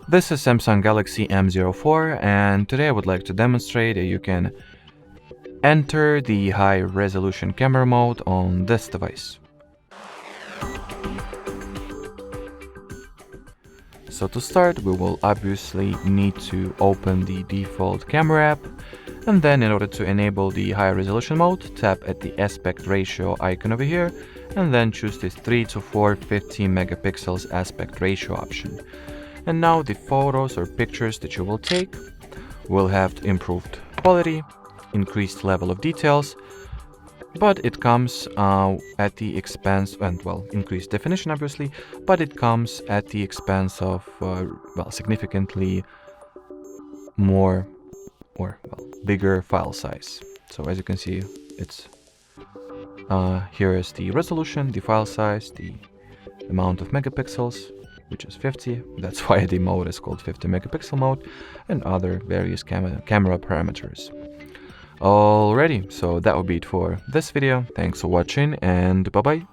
This is Samsung Galaxy M04, and today I would like to demonstrate that you can enter the high resolution camera mode on this device. So to start, we will obviously need to open the default camera app, and then in order to enable the high resolution mode, tap at the aspect ratio icon over here, and then choose this 3:4 15 megapixels aspect ratio option. And now the photos or pictures that you will take will have improved quality, increased level of details, but it comes at the expense, and well, increased definition obviously, but it comes at the expense of, significantly more bigger file size. So as you can see, it's here is the resolution, the file size, the amount of megapixels, which is 50. That's why the mode is called 50 megapixel mode, and other various camera parameters. Alrighty, so that will be it for this video. Thanks for watching, and bye bye.